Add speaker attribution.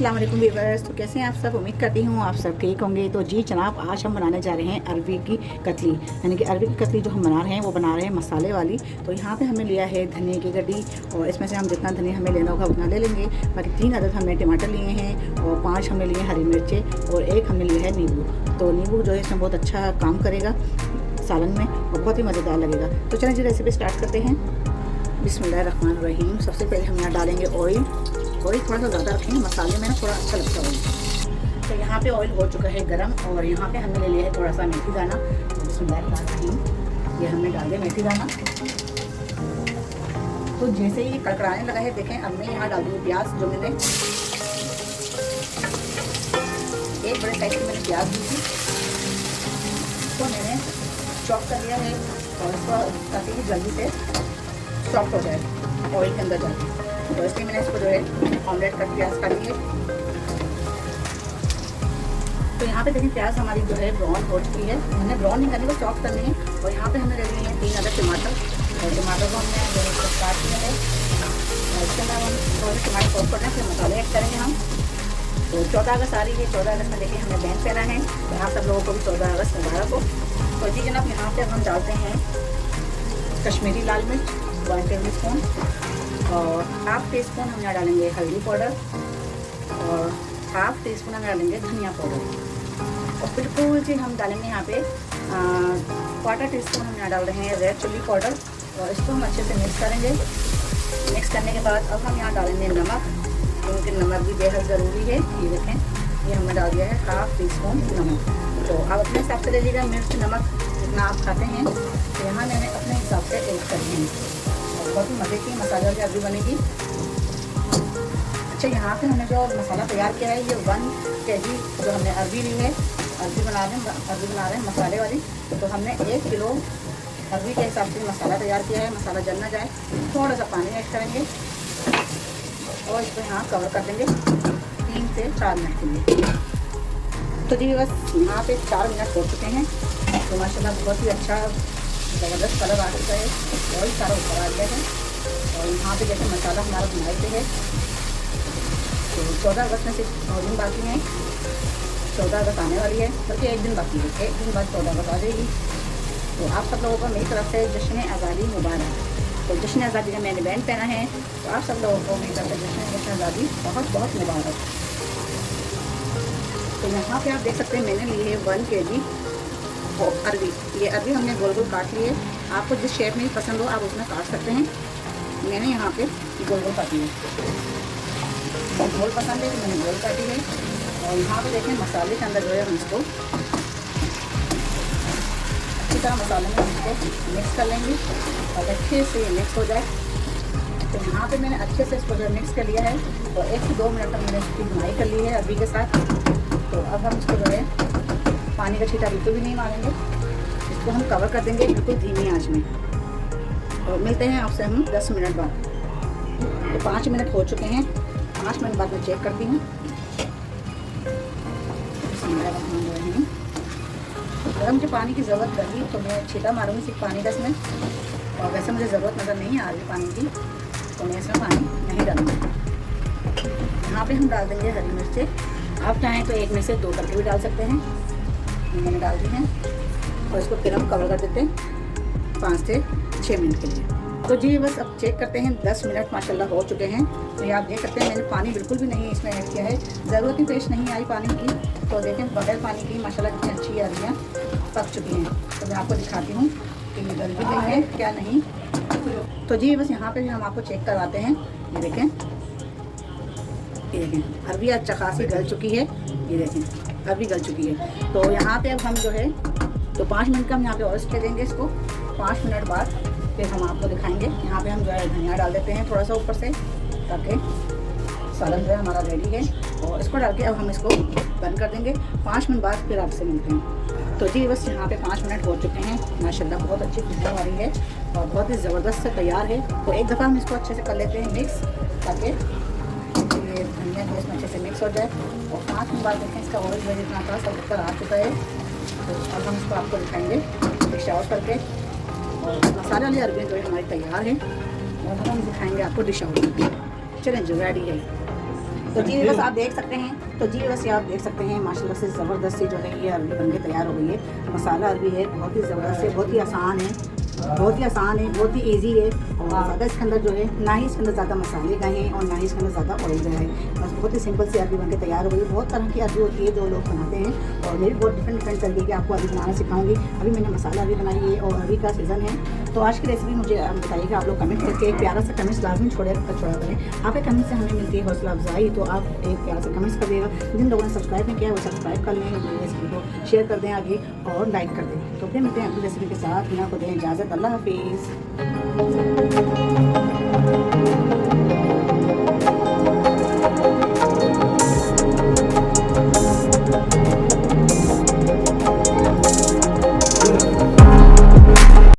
Speaker 1: अस्सलाम वालेकुम व्यूअर्स। तो कैसे हैं आप सब? उम्मीद करती हूँ आप सब ठीक होंगे। तो जी जनाब, आज हम बनाने जा रहे हैं अरबी की कतली, यानी कि अरबी की कतली जो हम बना रहे हैं वो बना रहे हैं मसाले वाली। तो यहाँ पे हमने लिया है धनिया की गड्डी, और इसमें से हम जितना धनिया हमें लेना होगा उतना ले लेंगे। बाकी 3 अदद हमने टमाटर लिए हैं, और 5 हमने लिए हरी मिर्चें, और 1 हमने लिया है नींबू। तो नींबू जो है इसमें बहुत अच्छा काम करेगा सालन में, और बहुत ही मज़ेदार लगेगा। तो चलें जी रेसिपी स्टार्ट करते हैं। बिस्मिल्लाहिर्रहमानिर्रहीम। सबसे पहले हम यहाँ डालेंगे ऑयल थोड़ा सा ज़्यादा रखेंगे, मसाले में ना थोड़ा अच्छा लगता है। तो यहाँ पे ऑयल हो चुका है गरम, और यहाँ पे हमने ले लिया है थोड़ा सा मेथी दाना। बिस्मिल्लाहिर्रहमानिर्रहीम, ये हमने डाल दिया मेथी दाना। तो जैसे ही ये कड़कड़ाने लगा है, देखें अब मैं यहाँ डाल दूँगी प्याज। जो मैंने 1 बड़े साइज की मैंने प्याज दी थी, तो मैंने चॉप कर लिया है, और इसको ताकि ये जल्दी से सॉफ्ट हो जाए ऑयल के अंदर जाके। तो इसलिए मैंने इसको जो है ऑमलेट कट प्याज काटी है। तो यहाँ पे देखिए प्याज हमारी जो है ब्राउन हो चुकी है। हमने ब्राउन नहीं करनी, वो सॉफ्ट करनी है। और यहाँ पे हमने ले लिए हैं 3 अदद टमाटर, और टमाटर को हमने जो है काट लिया है। और इसके अंदर हम थोड़े से टमाटर सॉफ्ट करना है, फिर मसाले ऐड करेंगे हम। तो 14 अगस्त आ रही है, 14 अगस्त में देखिए हमें बैंड पहना है। तो यहाँ सब लोगों को भी 14 अगस्त मुबारक हो। तो जी जनाब, यहाँ पर हम डालते हैं कश्मीरी लाल मिर्च 1 टेबल स्पून, और हाफ टी स्पून हम यहाँ डालेंगे हल्दी पाउडर, और हाफ टी स्पून हम डालेंगे धनिया पाउडर, और बिल्कुल जी हम डालेंगे यहाँ पे 1/4 टी स्पून हम यहाँ डाल रहे हैं रेड चिल्ली पाउडर। और इसको हम अच्छे से मिक्स करेंगे। मिक्स करने के बाद अब हम यहाँ डालेंगे नमक, क्योंकि नमक भी बेहद ज़रूरी है। ये देखें, ये हमने डाल दिया है हाफ टी स्पून नमक। तो आप अपने हिसाब से ले लीजिएगा मिर्च नमक जितना आप खाते हैं। तो यहाँ मैंने अपने हिसाब से ऐड कर दी है, बहुत ही मज़े की मसाले वाली अरबी बनेगी। अच्छा, यहाँ पे हमने जो मसाला तैयार किया है, ये 1 kg जो हमने अरबी ली है, अरबी बना रहे हैं मसाले वाली। तो हमने 1 किलो अरबी के हिसाब से मसाला तैयार किया है। मसाला जल ना जाए, थोड़ा सा पानी ऐड करेंगे, और इसको यहाँ कवर कर देंगे 3 से 4 मिनट के लिए। तो जी बस यहाँ पे 4 मिनट हो चुके हैं। तो माशाल्लाह बहुत ही अच्छा ज़बरदस्त कलर आ चुका है, ऑयल सारा ऊपर आ गया है। और यहाँ पे जैसे मसाला हमारा बुनाई पे है। तो 14 अगस्त में सिर्फ 9 दिन बाकी हैं। 14 अगस्त आने वाली है, बल्कि 1 दिन बाकी है। 1 दिन बाद 14 अगस्त आ जाएगी। तो आप सब लोगों को मेरी तरफ से जश्न आज़ादी मुबारक। तो जश्न आज़ादी का मैंने बैंड पहना है, तो आप सब लोगों को मेरी तरफ से जश्न आज़ादी बहुत बहुत मुबारक। तो यहाँ पे आप देख सकते हैं मैंने ली है 1 kg अरबी। ये अरबी हमने गोल गोल काट ली है। आपको जिस शेप में पसंद हो आप उसमें काट सकते हैं। मैंने यहाँ पे गोल गोल काटी है, गोल पसंद है तो मैंने गोल काटी है। और यहाँ पे देखें मसाले के अंदर जो है हम इसको अच्छी तरह मसाले में इसको मिक्स कर लेंगे, और अच्छे से ये मिक्स हो जाए। तो यहाँ पे मैंने अच्छे से इसको जो मिक्स कर लिया है, और 1 से 2 मिनट तक मैंने इसकी बुनाई कर ली है अरबी के साथ। तो अब हम इसको जो है पानी का छींटा बिल्कुल भी नहीं मारेंगे, इसको हम कवर कर देंगे बिल्कुल धीमी आंच में। तो मिलते हैं आपसे हम 10 मिनट बाद। तो 5 मिनट हो चुके हैं। 5 मिनट बाद मैं चेक करती हूँ। अगर मुझे पानी की ज़रूरत लगी तो मैं छींटा मारूंगी सिर्फ पानी का इसमें, और वैसे मुझे ज़रूरत नज़र नहीं आ रही पानी की, तो मैं इसमें पानी नहीं डालूँगी। यहाँ पे हम डाल देंगे हरी मिर्चें। आप चाहें तो 1 में से 2 करके भी डाल सकते हैं। मैंने डाल दी हैं, और इसको फिर हम कवर कर देते हैं 5 से 6 मिनट के लिए। तो जी बस अब चेक करते हैं। 10 मिनट माशाल्लाह हो चुके हैं। तो ये आप देख सकते हैं मैंने पानी बिल्कुल भी नहीं इसमें ऐड किया है, ज़रूरत ही पेश नहीं आई पानी की। तो देखें बगैर पानी की माशाल्लाह कितनी अच्छी अरबियाँ पक चुकी हैं। तो मैं आपको दिखाती हूँ कि ये गल भी गई है क्या नहीं। तो जी बस यहाँ पर भी हम आपको चेक करवाते हैं। ये देखें, ये देखें अरबी अच्छा खासी गल चुकी है। ये देखें अरबी गल चुकी है। तो यहाँ पे अब हम जो है तो 5 मिनट का हम यहाँ पे और स्टे देंगे इसको। 5 मिनट बाद फिर हम आपको दिखाएंगे। यहाँ पे हम जो है धनिया डाल देते हैं थोड़ा सा ऊपर से, ताकि सालन जो है हमारा रेडी है। और इसको डाल के अब हम इसको बंद कर देंगे। 5 मिनट बाद फिर आपसे मिलते हैं। तो जी बस यहाँ पे 5 मिनट हो चुके हैं। माशाल्लाह बहुत अच्छी खुशबू आ रही है, और बहुत ही ज़बरदस्त से तैयार है। तो एक दफ़ा हम इसको अच्छे से कर लेते हैं मिक्स, ताकि धनिया भी इसमें अच्छे से मिक्स हो जाए। और 5 मिनट बाद देखें इसका ऑयल जो जितना था सब ऊपर आ चुका है। तो अब हम इसको आपको दिखाएंगे डिश आउट करके। और मसाले वाली अरबी जो है हमारी तैयार है, और हम दिखाएंगे आपको डिश आउट करके। चलें जो रेडी है। तो जी बस आप देख सकते हैं, तो जी बस ये आप देख सकते हैं माशाल्लाह से ज़बरदस्त सी जो है ये अरबी बन के तैयार हो गई है। मसाला अरबी है, बहुत ही ज़बरदस्त है, बहुत ही आसान है, बहुत ही आसान है, बहुत ही इजी है। और ज़्यादा इसके अंदर जो है ना ही इसके अंदर ज़्यादा मसाले का हैं और ना ही इसके अंदर ज़्यादा ऑयल का है। बस बहुत ही सिंपल सी अरबी बनके तैयार हो गई। बहुत तरह की अरबी होती है जो लोग बनाते हैं और मेरी बहुत डिफरेंट तरीके की आपको अरबी बनाना सिखाऊंगी। अभी मैंने मसाला अरबी बनाई है और अरबी का सीज़न है। तो आज की रेसिपी मुझे बताइएगा आप लोग कमेंट करके, एक प्यारा सा कमेंट्स लाजमी छोड़ा करें। आपके कमेंट से हमें मिलती है हौसला अफजाई, तो आप एक प्यारा सा कमेंट्स कर देगा। जिन लोगों ने सब्सक्राइब नहीं किया वो सब्सक्राइब कर लें, रेसिपी को शेयर कर दें आगे और लाइक कर दें। तो फिर मिलते हैं अगली रेसिपी के साथ। यहाँ को दें इजाज़त, अल्लाह हाफिज़।